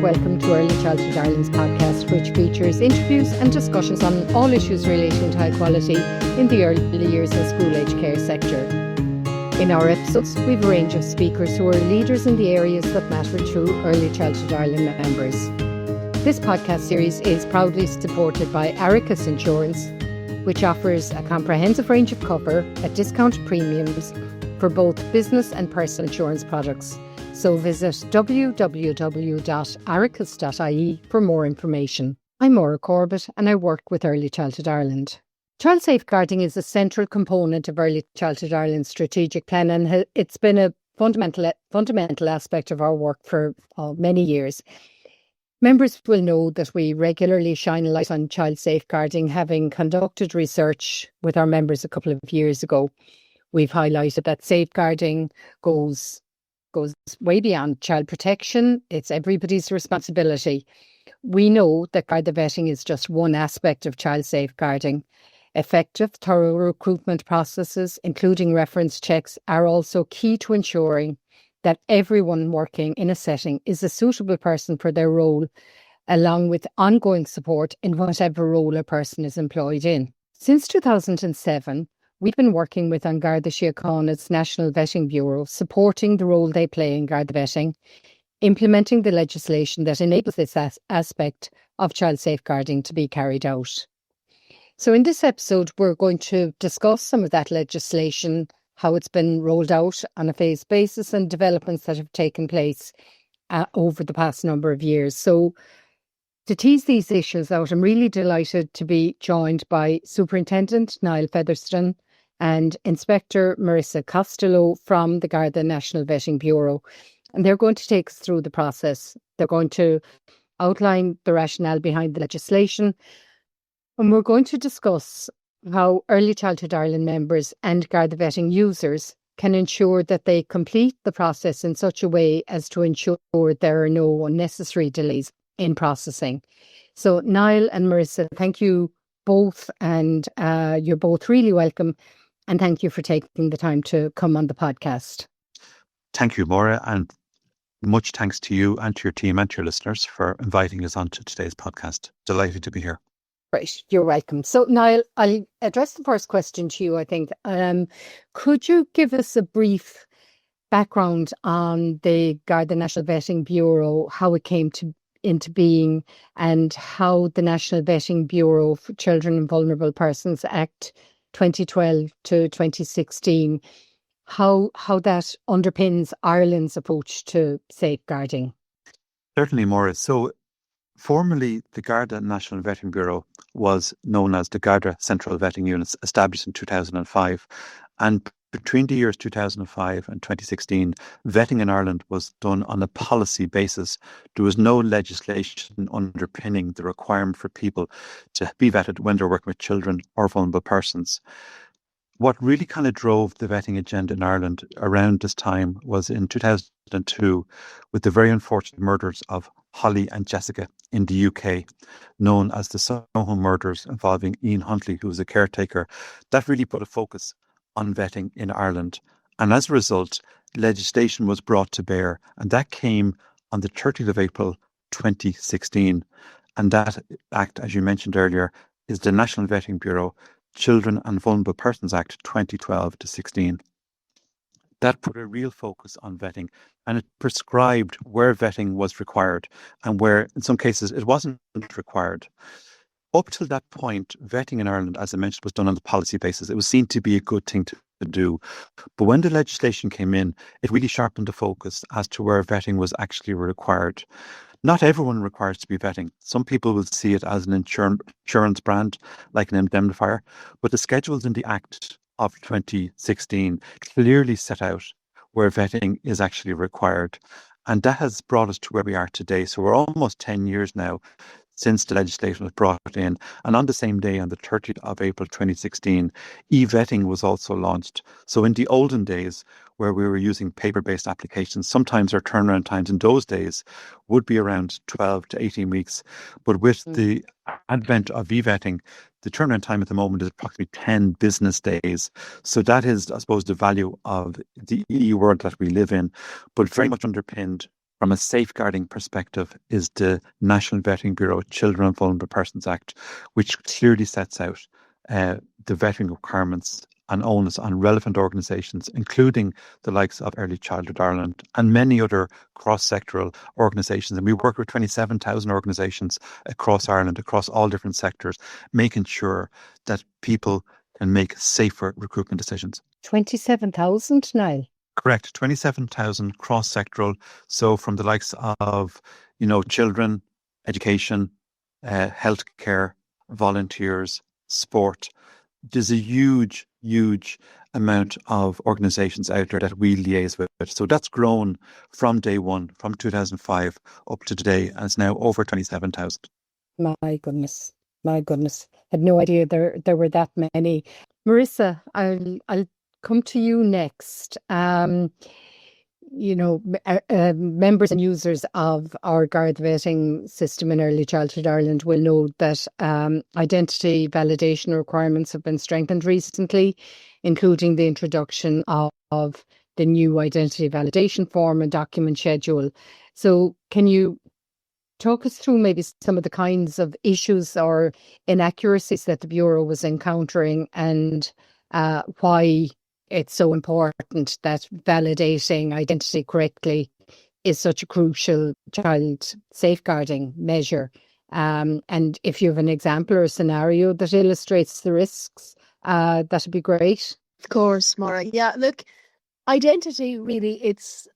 welcome to Early Childhood Ireland's podcast, which features interviews and discussions on all issues relating to high quality in the early years and school-age care sector. In our episodes, we have a range of speakers who are leaders in the areas that matter to Early Childhood Ireland members. This podcast series is proudly supported by Aricus Insurance, which offers a comprehensive range of cover at discounted premiums for both business and personal insurance products. So visit www.aricus.ie for more information. I'm Maura Corbett and I work with Early Childhood Ireland. Child safeguarding is a central component of Early Childhood Ireland's strategic plan, and it's been a fundamental aspect of our work for many years. Members will know that we regularly shine a light on child safeguarding, having conducted research with our members a couple of years ago. We've highlighted that safeguarding goes way beyond child protection. It's everybody's responsibility. We know that Garda Vetting is just one aspect of child safeguarding. Effective, thorough recruitment processes, including reference checks, are also key to ensuring that everyone working in a setting is a suitable person for their role, along with ongoing support in whatever role a person is employed in. Since 2007, we've been working with Garda Síochána's National Vetting Bureau, supporting the role they play in Garda Vetting, implementing the legislation that enables this aspect of child safeguarding to be carried out. So in this episode, we're going to discuss some of that legislation, how it's been rolled out on a phased basis, and developments that have taken place over the past number of years. So to tease these issues out, I'm really delighted to be joined by Superintendent Niall Featherstone and Inspector Marisa Costello from the Garda National Vetting Bureau. And they're going to take us through the process. They're going to outline the rationale behind the legislation. And we're going to discuss how Early Childhood Ireland members and Garda Vetting users can ensure that they complete the process in such a way as to ensure there are no unnecessary delays in processing. So Niall and Marisa, thank you both, and you're both really welcome. And thank you for taking the time to come on the podcast. Thank you, Maura, and much thanks to you and to your team and to your listeners for inviting us onto today's podcast. Delighted to be here. Great, you're welcome. So Niall, I'll address the first question to you, I think. Could you give us a brief background on the Garda National Vetting Bureau, how it came into being, and how the National Vetting Bureau for Children and Vulnerable Persons Act 2012 to 2016, how that underpins Ireland's approach to safeguarding? Certainly, Maura. So formerly, the Garda National Vetting Bureau was known as the Garda Central Vetting Units, established in 2005. And between the years 2005 and 2016, vetting in Ireland was done on a policy basis. There was no legislation underpinning the requirement for people to be vetted when they're working with children or vulnerable persons. What really kind of drove the vetting agenda in Ireland around this time was in 2002 with the very unfortunate murders of Holly and Jessica in the UK, known as the Soho murders involving Ian Huntley, who was a caretaker. That really put a focus on vetting in Ireland. And as a result, legislation was brought to bear, and that came on the 30th of April 2016. And that act, as you mentioned earlier, is the National Vetting Bureau Children and Vulnerable Persons Act 2012 to 16. That put a real focus on vetting, and it prescribed where vetting was required and where, in some cases, it wasn't required. Up till that point, vetting in Ireland, as I mentioned, was done on the policy basis. It was seen to be a good thing to do. But when the legislation came in, it really sharpened the focus as to where vetting was actually required. Not everyone requires to be vetting. Some people will see it as an insurance brand, like an indemnifier. But the schedules in the Act of 2016 clearly set out where vetting is actually required. And that has brought us to where we are today. So we're almost 10 years now since the legislation was brought in. And on the same day, on the 30th of April 2016, e-vetting was also launched. So in the olden days, where we were using paper-based applications, sometimes our turnaround times in those days would be around 12 to 18 weeks. But with the advent of e-vetting, the turnaround time at the moment is approximately 10 business days. So that is, I suppose, the value of the e world that we live in, but very much underpinned from a safeguarding perspective is the National Vetting Bureau Children and Vulnerable Persons Act, which clearly sets out the vetting requirements and onus on relevant organisations, including the likes of Early Childhood Ireland and many other cross-sectoral organisations. And we work with 27,000 organisations across Ireland, across all different sectors, making sure that people can make safer recruitment decisions. 27,000, Niall? Correct, 27,000 cross-sectoral. So from the likes of, children, education, healthcare, volunteers, sport. There's a huge, huge amount of organisations out there that we liaise with. So that's grown from day one, from 2005 up to today, and it's now over 27,000. My goodness. Had no idea there were that many. Marisa, I'll come to you next. Members and users of our Garda Vetting system in Early Childhood Ireland will know that identity validation requirements have been strengthened recently, including the introduction of the new identity validation form and document schedule. So can you talk us through maybe some of the kinds of issues or inaccuracies that the Bureau was encountering and why it's so important that validating identity correctly is such a crucial child safeguarding measure. And if you have an example or a scenario that illustrates the risks, that'd be great. Of course, Maura. Yeah, look, identity really, it's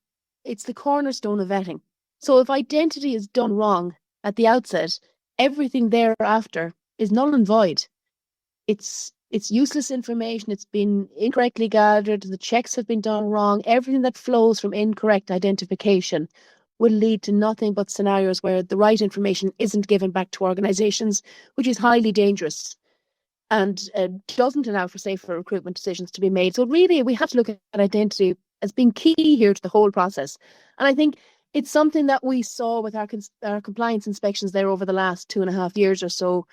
the cornerstone of vetting. So if identity is done wrong at the outset, everything thereafter is null and void. It's useless information. It's been incorrectly gathered. The checks have been done wrong. Everything that flows from incorrect identification will lead to nothing but scenarios where the right information isn't given back to organisations, which is highly dangerous and doesn't allow for safer recruitment decisions to be made. So really, we have to look at identity as being key here to the whole process. And I think it's something that we saw with our compliance inspections there over the last 2.5 years or so.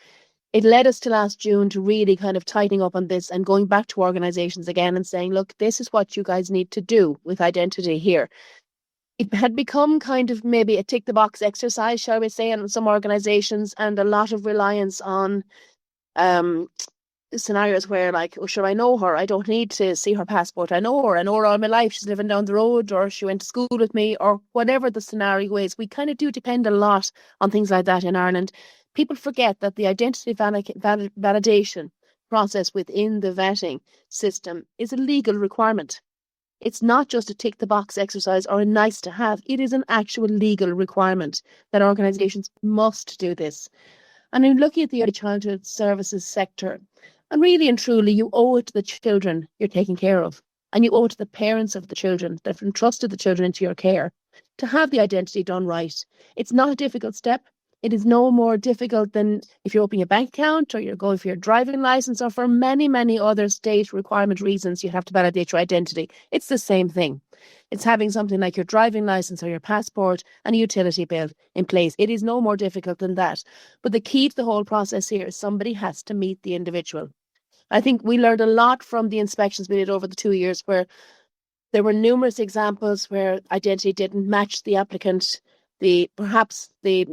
It led us to last June to really kind of tightening up on this and going back to organisations again and saying, look, this is what you guys need to do with identity here. It had become kind of maybe a tick the box exercise, shall we say, in some organisations, and a lot of reliance on scenarios where, like, oh, sure, I know her, I don't need to see her passport, I know her all my life, she's living down the road, or she went to school with me, or whatever the scenario is. We kind of do depend a lot on things like that in Ireland. People forget that the identity validation process within the vetting system is a legal requirement. It's not just a tick the box exercise or a nice to have. It is an actual legal requirement that organisations must do this. And in looking at the early childhood services sector, and really and truly, you owe it to the children you're taking care of, and you owe it to the parents of the children that have entrusted the children into your care to have the identity done right. It's not a difficult step. It is no more difficult than if you're opening a bank account or you're going for your driving license or for many, many other state requirement reasons you have to validate your identity. It's the same thing. It's having something like your driving license or your passport and a utility bill in place. It is no more difficult than that. But the key to the whole process here is somebody has to meet the individual. I think we learned a lot from the inspections we did over the 2 years where there were numerous examples where identity didn't match the applicant. Perhaps the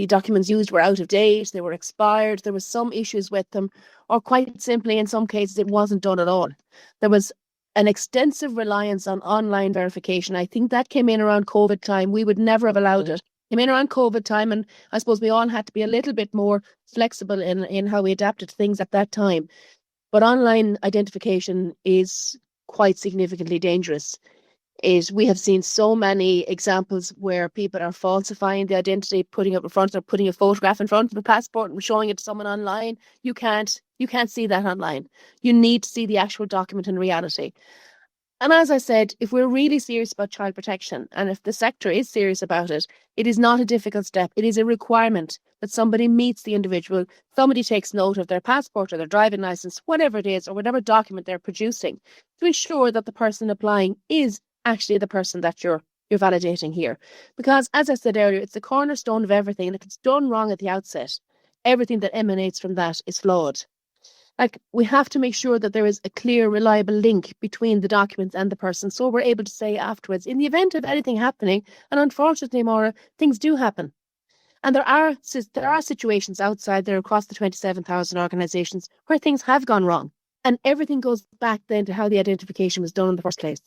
documents used were out of date, they were expired, there was some issues with them, or quite simply, in some cases, it wasn't done at all. There was an extensive reliance on online verification. I think that came in around COVID time. We would never have allowed it. Came in around COVID time, and I suppose we all had to be a little bit more flexible in how we adapted to things at that time. But online identification is quite significantly dangerous. We have seen so many examples where people are falsifying the identity, putting a photograph in front of a passport and showing it to someone online. You can't see that online. You need to see the actual document in reality. And as I said, if we're really serious about child protection, and if the sector is serious about it, it is not a difficult step. It is a requirement that somebody meets the individual, somebody takes note of their passport or their driving license, whatever it is, or whatever document they're producing, to ensure that the person applying is actually the person that you're validating here. Because, as I said earlier, it's the cornerstone of everything. And if it's done wrong at the outset, everything that emanates from that is flawed. Like, we have to make sure that there is a clear, reliable link between the documents and the person, so we're able to say afterwards, in the event of anything happening, and unfortunately, Maura, things do happen. And there are situations outside there across the 27,000 organisations where things have gone wrong. And everything goes back then to how the identification was done in the first place.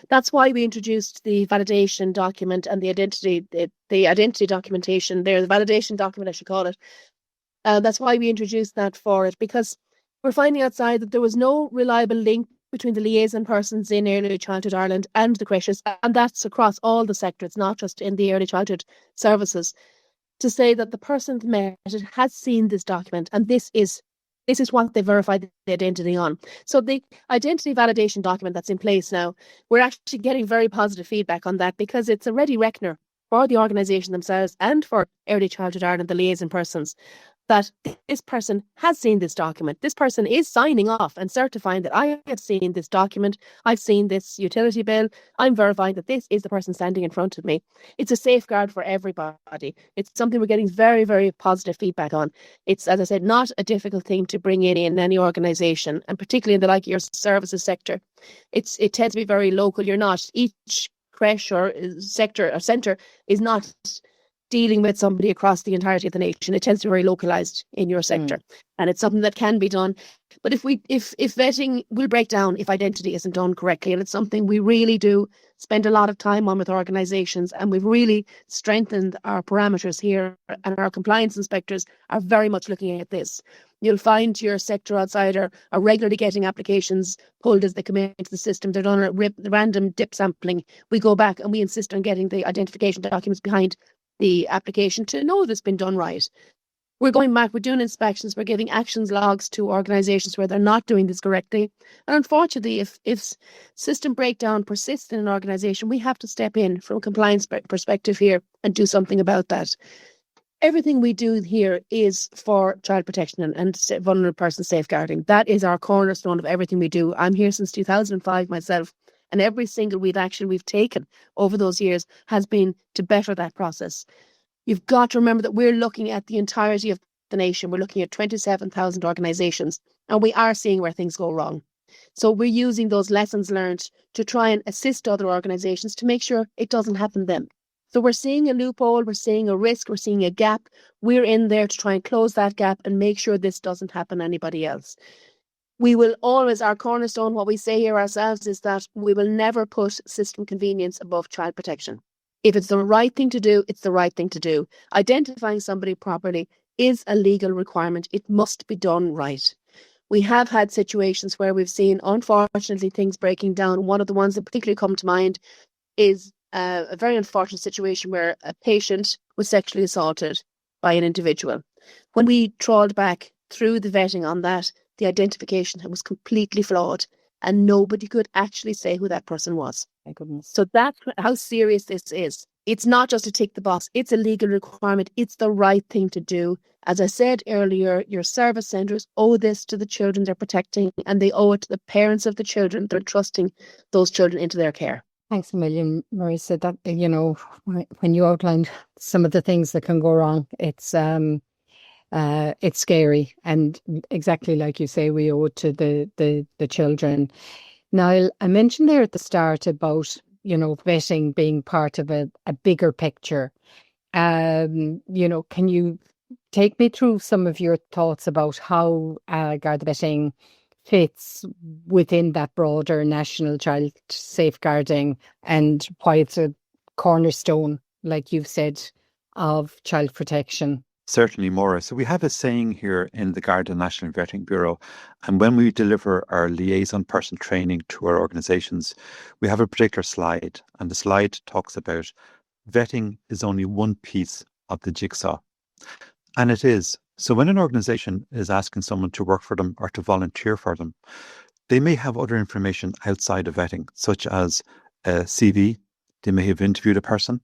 That's why we introduced the validation document and the identity documentation there, the validation document, I should call it. That's why we introduced that for it, because we're finding outside that there was no reliable link between the liaison persons in Early Childhood Ireland and the creches, and that's across all the sectors, not just in the early childhood services, to say that the person that met it has seen this document and this is what they verified the identity on. So the identity validation document that's in place now, we're actually getting very positive feedback on that, because it's a ready reckoner for the organisation themselves and for Early Childhood Ireland, the liaison persons, that this person has seen this document. This person is signing off and certifying that I have seen this document, I've seen this utility bill, I'm verifying that this is the person standing in front of me. It's a safeguard for everybody. It's something we're getting very, very positive feedback on. It's, as I said, not a difficult thing to bring in any organisation, and particularly in the like your services sector. It tends to be very local. You're not, each creche or sector or centre is not dealing with somebody across the entirety of the nation. It tends to be very localised in your sector, and it's something that can be done. But if vetting will break down if identity isn't done correctly, and it's something we really do spend a lot of time on with organisations, and we've really strengthened our parameters here, and our compliance inspectors are very much looking at this. You'll find your sector outside are regularly getting applications pulled as they come into the system. They're done at random dip sampling. We go back and we insist on getting the identification documents behind the application to know that's been done right. We're going back, we're doing inspections, we're giving actions logs to organisations where they're not doing this correctly. And unfortunately, if system breakdown persists in an organisation, we have to step in from a compliance perspective here and do something about that. Everything we do here is for child protection and vulnerable person safeguarding. That is our cornerstone of everything we do. I'm here since 2005 myself, and every single action we've taken over those years has been to better that process. You've got to remember that we're looking at the entirety of the nation. We're looking at 27,000 organisations, and we are seeing where things go wrong. So we're using those lessons learned to try and assist other organisations to make sure it doesn't happen then. So we're seeing a loophole, we're seeing a risk, we're seeing a gap. We're in there to try and close that gap and make sure this doesn't happen to anybody else. We will always, our cornerstone, what we say here ourselves is that we will never put system convenience above child protection. If it's the right thing to do, it's the right thing to do. Identifying somebody properly is a legal requirement. It must be done right. We have had situations where we've seen, unfortunately, things breaking down. One of the ones that particularly come to mind is a very unfortunate situation where a patient was sexually assaulted by an individual. When we trawled back through the vetting on that, the identification was completely flawed and nobody could actually say who that person was. My goodness. So that's how serious this is. It's not just to tick the box. It's a legal requirement. It's the right thing to do. As I said earlier, your service centres owe this to the children they're protecting, and they owe it to the parents of the children they're trusting those children into their care. Thanks a million, Marisa. That, when you outlined some of the things that can go wrong, it's scary, and exactly like you say, we owe it to the children. Niall, I mentioned there at the start about vetting being part of a bigger picture. Can you take me through some of your thoughts about how Garda Vetting fits within that broader national child safeguarding, and why it's a cornerstone, like you've said, of child protection? Certainly, Maura. So we have a saying here in the Garda National Vetting Bureau, and when we deliver our liaison person training to our organisations, we have a particular slide, and the slide talks about vetting is only one piece of the jigsaw. And it is. So when an organisation is asking someone to work for them or to volunteer for them, they may have other information outside of vetting, such as a CV. They may have interviewed a person.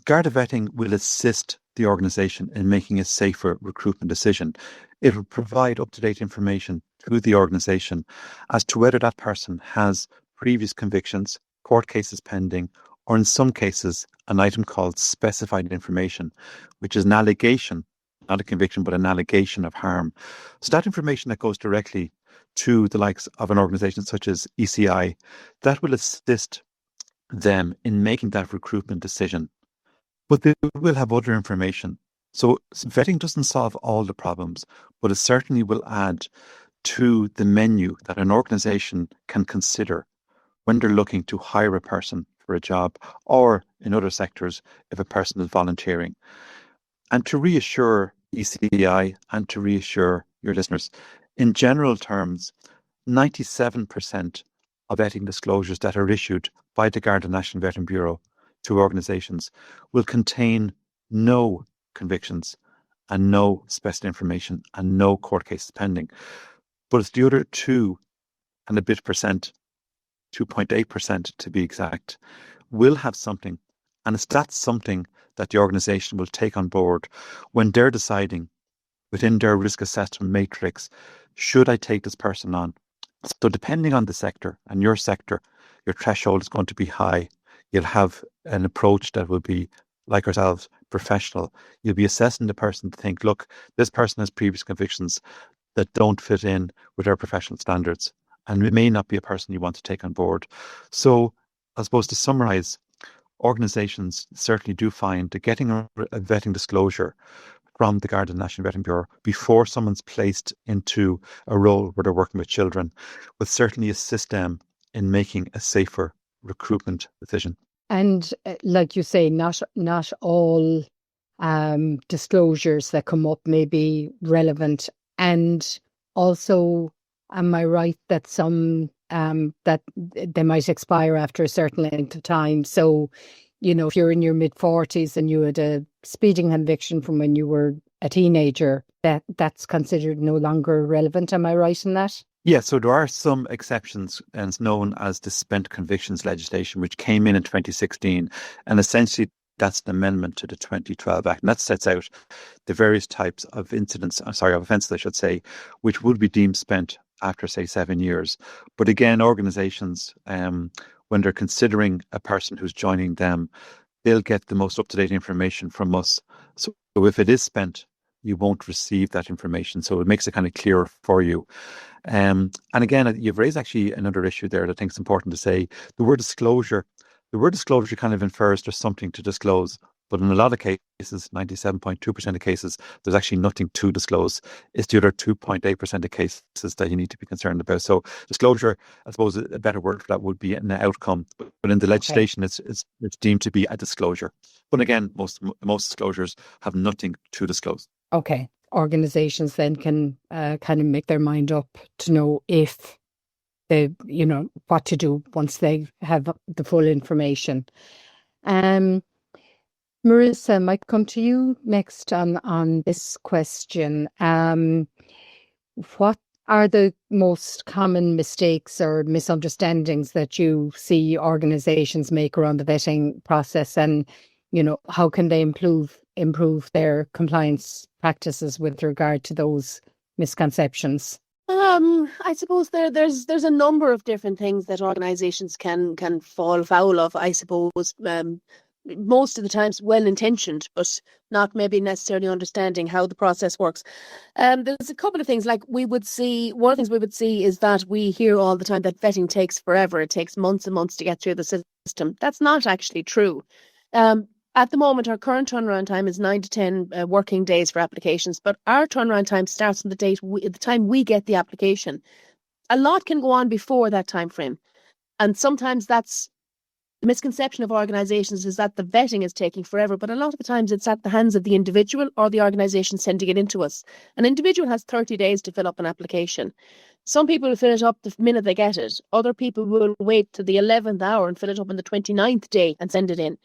Garda Vetting will assist the organisation in making a safer recruitment decision. It will provide up-to-date information to the organisation as to whether that person has previous convictions, court cases pending, or in some cases, an item called specified information, which is an allegation not a conviction, but an allegation of harm. So that information that goes directly to the likes of an organisation such as ECI, that will assist them in making that recruitment decision. But they will have other information. So vetting doesn't solve all the problems, but it certainly will add to the menu that an organisation can consider when they're looking to hire a person for a job, or in other sectors, if a person is volunteering. And to reassure ECI and to reassure your listeners, in general terms, 97% of vetting disclosures that are issued by the Garda National Vetting Bureau to organisations will contain no convictions and no special information and no court cases pending. But it's the other 2 and a bit percent, 2.8% to be exact, will have something. And it's that something that the organisation will take on board when they're deciding within their risk assessment matrix, should I take this person on? So depending on the sector and your sector, your threshold is going to be high. You'll have an approach that will be, like ourselves, professional. You'll be assessing the person to think, look, this person has previous convictions that don't fit in with our professional standards. And it may not be a person you want to take on board. So I suppose to summarise, organisations certainly do find that getting a vetting disclosure from the Garda National Vetting Bureau before someone's placed into a role where they're working with children will certainly assist them in making a safer recruitment decision. And like you say, not all disclosures that come up may be relevant. And also, am I right that some that they might expire after a certain length of time? So, if you're in your mid-40s and you had a speeding conviction from when you were a teenager, that's considered no longer relevant. Am I right in that? Yeah, so there are some exceptions, and it's known as the spent convictions legislation, which came in 2016. And essentially, that's an amendment to the 2012 Act. And that sets out the various types of offences, I should say, which would be deemed spent after, say, 7 years. But again, organisations, when they're considering a person who's joining them, they'll get the most up-to-date information from us. So if it is spent, you won't receive that information. So it makes it kind of clearer for you. And again, you've raised actually another issue there that I think is important to say. The word disclosure kind of infers there's something to disclose. But in a lot of cases, 97.2% of cases, there's actually nothing to disclose. It's the other 2.8% of cases that you need to be concerned about. So disclosure, I suppose a better word for that would be an outcome. But in the legislation, it's deemed to be a disclosure. But again, most disclosures have nothing to disclose. Okay. Organisations then can kind of make their mind up to know if they, what to do once they have the full information. Marisa, I might come to you next on this question. What are the most common mistakes or misunderstandings that you see organisations make around the vetting process, and how can they improve their compliance practices with regard to those misconceptions? I suppose there's a number of different things that organisations can fall foul of. I suppose most of the times well-intentioned, but not maybe necessarily understanding how the process works. There's a couple of things like one of the things we would see is that we hear all the time that vetting takes forever. It takes months and months to get through the system. That's not actually true. At the moment, our current turnaround time is 9 to 10 working days for applications, but our turnaround time starts from the time we get the application. A lot can go on before that time frame, and sometimes that's the misconception of organisations is that the vetting is taking forever, but a lot of the times it's at the hands of the individual or the organisation sending it into us. An individual has 30 days to fill up an application. Some people will fill it up the minute they get it. Other people will wait to the 11th hour and fill it up on the 29th day and send it in.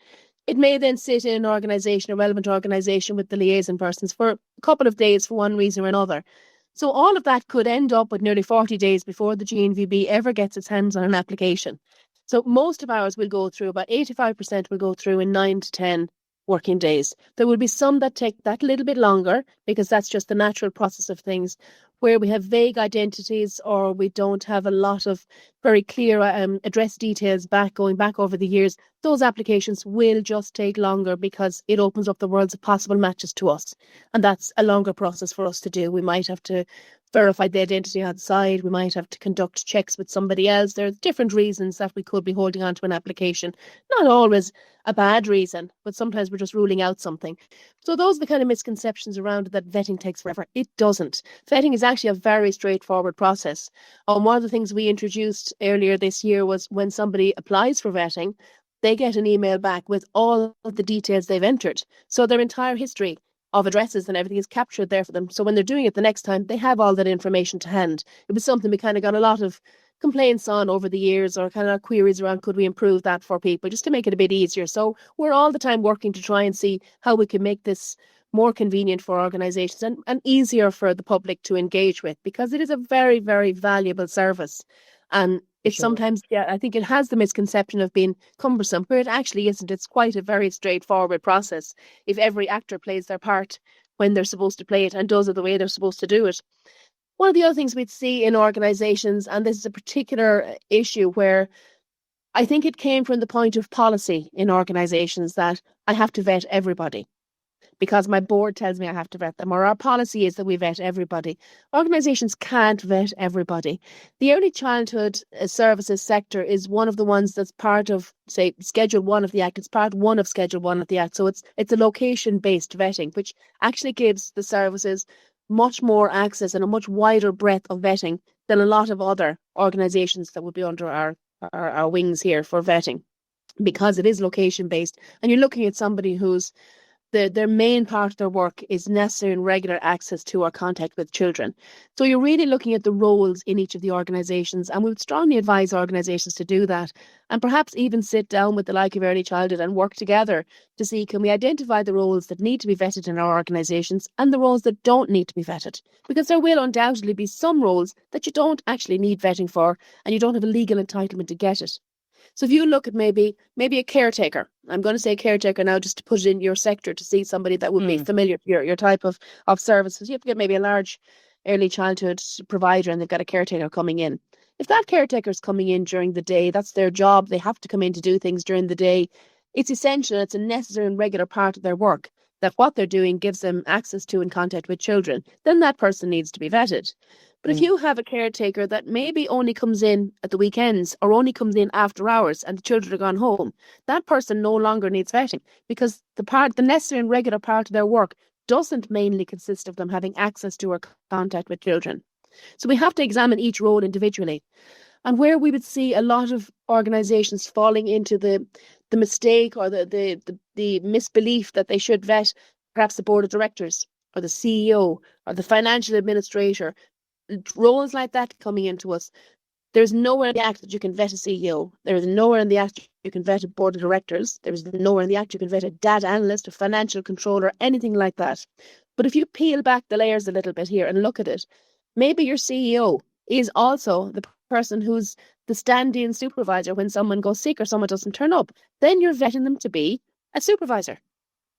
It may then sit in an organisation, a relevant organisation with the liaison persons for a couple of days for one reason or another. So all of that could end up with nearly 40 days before the GNVB ever gets its hands on an application. So most of ours will go through, about 85% will go through in 9 to 10 working days. There will be some that take that little bit longer because that's just the natural process of things, where we have vague identities or we don't have a lot of very clear address details going back over the years. Those applications will just take longer because it opens up the worlds of possible matches to us. And that's a longer process for us to do. We might have to verify the identity outside. We might have to conduct checks with somebody else. There are different reasons that we could be holding on to an application. Not always a bad reason, but sometimes we're just ruling out something. So those are the kind of misconceptions around it, that vetting takes forever. It doesn't. Vetting is actually a very straightforward process. One of the things we introduced earlier this year was when somebody applies for vetting, they get an email back with all of the details they've entered. So their entire history of addresses and everything is captured there for them. So when they're doing it the next time, they have all that information to hand. It was something we kind of got a lot of complaints on over the years, or kind of queries around, could we improve that for people just to make it a bit easier. So we're all the time working to try and see how we can make this more convenient for organisations and easier for the public to engage with, because it is a very, very valuable service. And it's sometimes, I think it has the misconception of being cumbersome, where it actually isn't. It's quite a very straightforward process if every actor plays their part when they're supposed to play it and does it the way they're supposed to do it. One of the other things we'd see in organisations, and this is a particular issue where I think it came from the point of policy in organisations, that I have to vet everybody because my board tells me I have to vet them, or our policy is that we vet everybody. Organisations can't vet everybody. The early childhood services sector is one of the ones that's part of, say, Schedule 1 of the Act. It's part 1 of Schedule 1 of the Act. So it's a location-based vetting, which actually gives the services much more access and a much wider breadth of vetting than a lot of other organisations that would be under our wings here for vetting, because it is location-based. And you're looking at somebody who's their main part of their work is necessary and regular access to or contact with children. So you're really looking at the roles in each of the organisations, and we would strongly advise organisations to do that, and perhaps even sit down with the like of early childhood and work together to see, can we identify the roles that need to be vetted in our organisations and the roles that don't need to be vetted? Because there will undoubtedly be some roles that you don't actually need vetting for, and you don't have a legal entitlement to get it. So if you look at maybe a caretaker, I'm going to say caretaker now just to put it in your sector to see somebody that would be familiar to your type of services. You have to get maybe a large early childhood provider and they've got a caretaker coming in. If that caretaker is coming in during the day, that's their job. They have to come in to do things during the day. It's essential. It's a necessary and regular part of their work that what they're doing gives them access to and contact with children. Then that person needs to be vetted. But if you have a caretaker that maybe only comes in at the weekends or only comes in after hours and the children are gone home, that person no longer needs vetting, because the necessary and regular part of their work doesn't mainly consist of them having access to or contact with children. So we have to examine each role individually. And where we would see a lot of organisations falling into the mistake or the misbelief that they should vet perhaps the board of directors or the CEO or the financial administrator, roles like that coming into us, there's nowhere in the Act that you can vet a CEO. There is nowhere in the Act you can vet a board of directors. There is nowhere in the Act you can vet a data analyst, a financial controller, anything like that. But if you peel back the layers a little bit here and look at it, maybe your CEO is also the person who's the stand-in supervisor when someone goes sick or someone doesn't turn up. Then you're vetting them to be a supervisor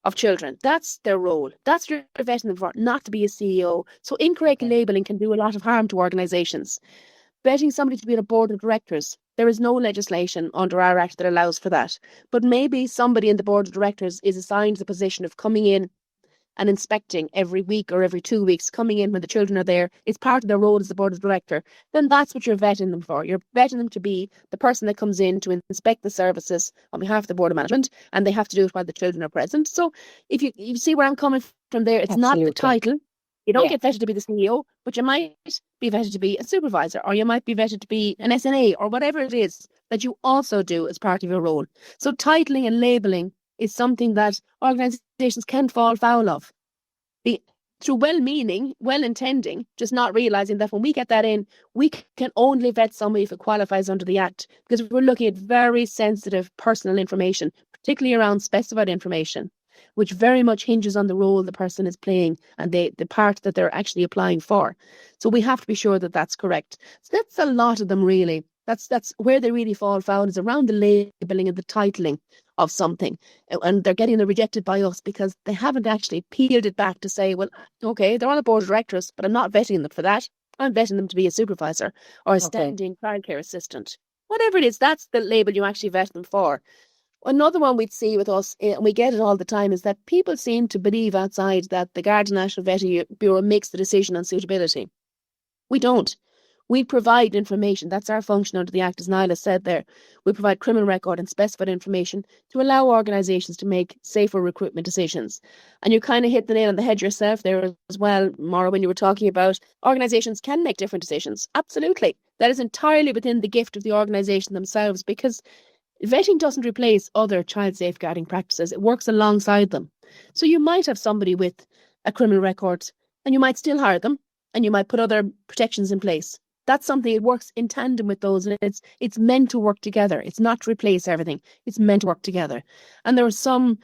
of children. That's their role. That's what you're vetting them for, not to be a CEO. So incorrect labelling can do a lot of harm to organisations. Vetting somebody to be on a board of directors, there is no legislation under our Act that allows for that. But maybe somebody in the board of directors is assigned the position of coming in and inspecting every week or every 2 weeks, coming in when the children are there. It's part of their role as the board of director. Then that's what you're vetting them for. You're vetting them to be the person that comes in to inspect the services on behalf of the board of management, and they have to do it while the children are present. So if you see where I'm coming from there, it's not the title. You don't get vetted to be the CEO, but you might be vetted to be a supervisor, or you might be vetted to be an SNA, or whatever it is that you also do as part of your role. So titling and labelling is something that organisations can fall foul of. Through well-meaning, well-intending, just not realising that when we get that in, we can only vet somebody if it qualifies under the Act, because we're looking at very sensitive personal information, particularly around specified information, which very much hinges on the role the person is playing and the part that they're actually applying for. So we have to be sure that that's correct. So that's a lot of them, really. That's where they really fall foul, is around the labelling and the titling of something. And they're getting it rejected by us because they haven't actually peeled it back to say, well, okay, they're on the board of directors, but I'm not vetting them for that. I'm vetting them to be a supervisor or a standing childcare assistant. Whatever it is, that's the label you actually vet them for. Another one we'd see with us, and we get it all the time, is that people seem to believe outside that the Garda National Vetting Bureau makes the decision on suitability. We don't. We provide information. That's our function under the Act, as Niall has said there. We provide criminal record and specified information to allow organisations to make safer recruitment decisions. And you kind of hit the nail on the head yourself there as well, Maura, when you were talking about organisations can make different decisions. Absolutely. That is entirely within the gift of the organisation themselves, because vetting doesn't replace other child safeguarding practices. It works alongside them. So you might have somebody with a criminal record and you might still hire them and you might put other protections in place. That's something, it works in tandem with those, and it's meant to work together. It's not to replace everything. It's meant to work together. And there are some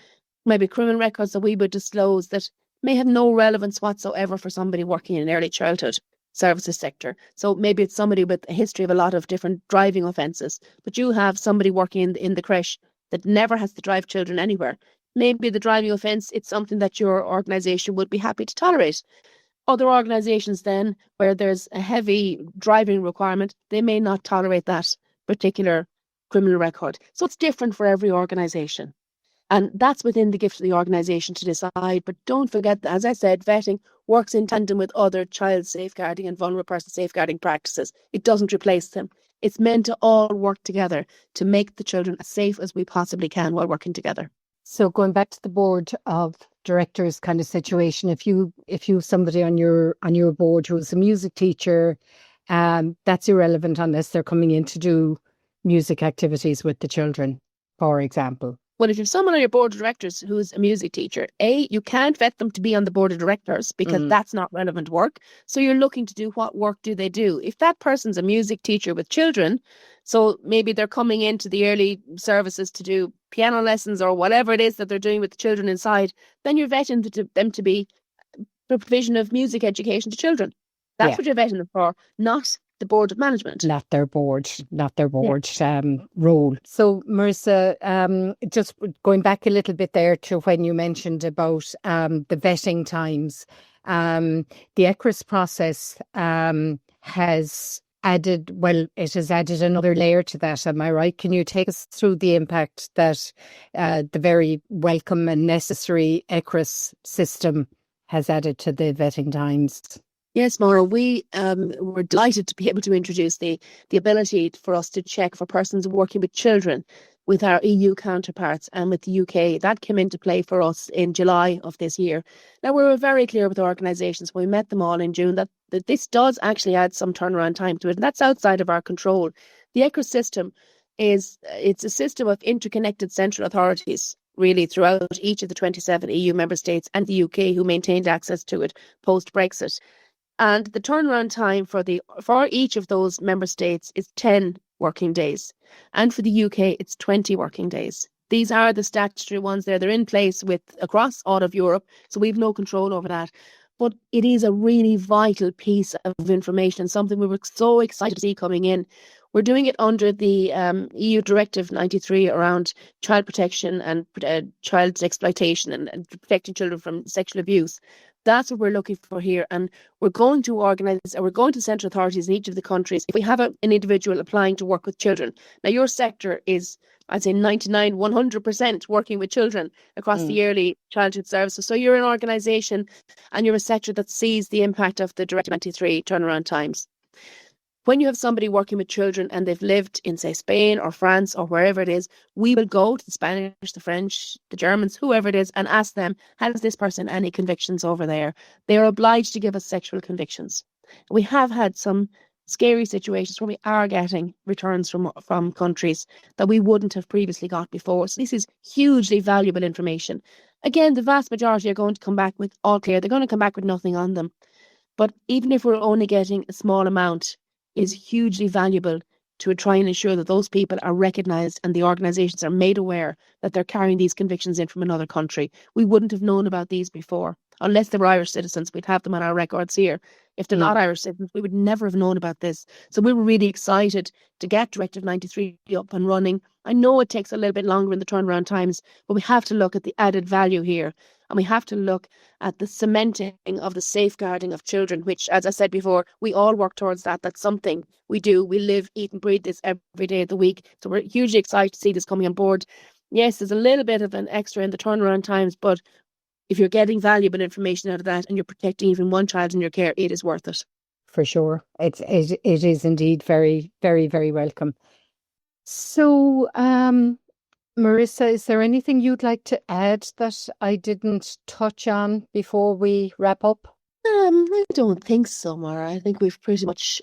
maybe criminal records that we would disclose that may have no relevance whatsoever for somebody working in an early childhood services sector. So maybe it's somebody with a history of a lot of different driving offences, but you have somebody working in the creche that never has to drive children anywhere. Maybe the driving offence, it's something that your organisation would be happy to tolerate. Other organisations then, where there's a heavy driving requirement, they may not tolerate that particular criminal record. So it's different for every organisation. And that's within the gift of the organisation to decide. But don't forget that, as I said, vetting works in tandem with other child safeguarding and vulnerable person safeguarding practices. It doesn't replace them. It's meant to all work together to make the children as safe as we possibly can while working together. So going back to the board of directors kind of situation, if you have somebody on your board who's a music teacher, that's irrelevant unless they're coming in to do music activities with the children, for example. Well, if you have someone on your board of directors who's a music teacher, you can't vet them to be on the board of directors because that's not relevant work. So you're looking to do what work do they do? If that person's a music teacher with children, so maybe they're coming into the early services to do piano lessons or whatever it is that they're doing with the children inside, then you're vetting them to be the provision of music education to children. That's what you're vetting them for, not the board of management. Not their board role. So Marisa, just going back a little bit there to when you mentioned about the vetting times, the ECRIS process has added another layer to that. Am I right? Can you take us through the impact that the very welcome and necessary ECRIS system has added to the vetting times? Yes, Maura, we were delighted to be able to introduce the ability for us to check for persons working with children with our EU counterparts and with the UK. That came into play for us in July of this year. Now, we were very clear with organisations when we met them all in June that this does actually add some turnaround time to it, and that's outside of our control. The ECRIS system it's a system of interconnected central authorities, really, throughout each of the 27 EU member states and the UK, who maintained access to it post-Brexit. And the turnaround time for each of those member states is 10 working days. And for the UK, it's 20 working days. These are the statutory ones there. They're in place across all of Europe, so we've no control over that. But it is a really vital piece of information, something we were so excited to see coming in. We're doing it under the EU Directive 93 around child protection and child exploitation and protecting children from sexual abuse. That's what we're looking for here. And we're going to central authorities in each of the countries. If we have an individual applying to work with children, now your sector is, I'd say 99, 100% working with children across the early childhood services. So you're an organisation and you're a sector that sees the impact of the Directive 93 turnaround times. When you have somebody working with children and they've lived in, say, Spain or France or wherever it is, we will go to the Spanish, the French, the Germans, whoever it is, and ask them, has this person any convictions over there? They are obliged to give us sexual convictions. We have had some scary situations where we are getting returns from countries that we wouldn't have previously got before. So this is hugely valuable information. Again, the vast majority are going to come back with all clear. They're going to come back with nothing on them. But even if we're only getting a small amount, is hugely valuable to try and ensure that those people are recognised and the organisations are made aware that they're carrying these convictions in from another country. We wouldn't have known about these before. unless they were Irish citizens, we'd have them on our records here. If they're not Irish citizens, we would never have known about this. So we were really excited to get Directive 93 up and running. I know it takes a little bit longer in the turnaround times, but we have to look at the added value here. And we have to look at the cementing of the safeguarding of children, which, as I said before, we all work towards that. That's something we do. We live, eat and breathe this every day of the week. So we're hugely excited to see this coming on board. Yes, there's a little bit of an extra in the turnaround times, but if you're getting valuable information out of that and you're protecting even one child in your care, it is worth it. For sure. It is indeed very, very, very welcome. So, Marisa, is there anything you'd like to add that I didn't touch on before we wrap up? I don't think so, Mara. I think we've pretty much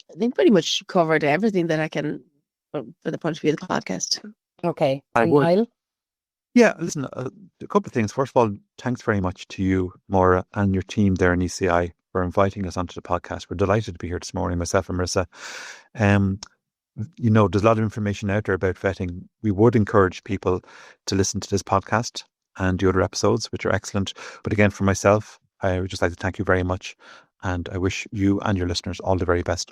covered everything that I can for the point of view of the podcast. Okay. I would. Niall? Yeah, listen, a couple of things. First of all, thanks very much to you, Maura, and your team there in ECI for inviting us onto the podcast. We're delighted to be here this morning, myself and Marisa. There's a lot of information out there about vetting. We would encourage people to listen to this podcast and the other episodes, which are excellent. But again, for myself, I would just like to thank you very much. And I wish you and your listeners all the very best.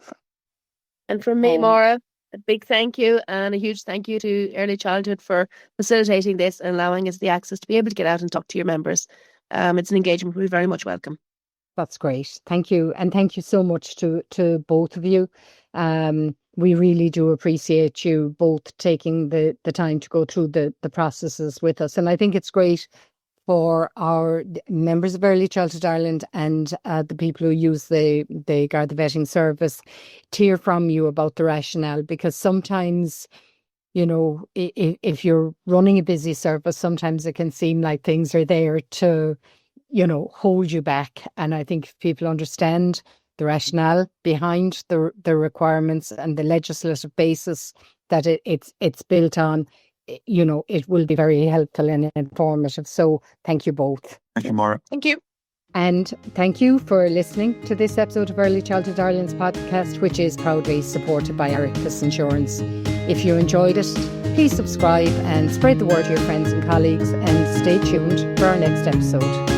And from me, Maura, a big thank you and a huge thank you to Early Childhood for facilitating this and allowing us the access to be able to get out and talk to your members. It's an engagement we very much welcome. That's great. Thank you. And thank you so much to both of you. We really do appreciate you both taking the time to go through the processes with us. And I think it's great for our members of Early Childhood Ireland and the people who use the Garda Vetting service to hear from you about the rationale, because sometimes, if you're running a busy service, sometimes it can seem like things are there to, hold you back. And I think if people understand the rationale behind the requirements and the legislative basis that it's built on, it will be very helpful and informative. So thank you both. Thank you, Maura. Thank you. And thank you for listening to this episode of Early Childhood Ireland's podcast, which is proudly supported by Ericus Insurance. If you enjoyed it, please subscribe and spread the word to your friends and colleagues, and stay tuned for our next episode.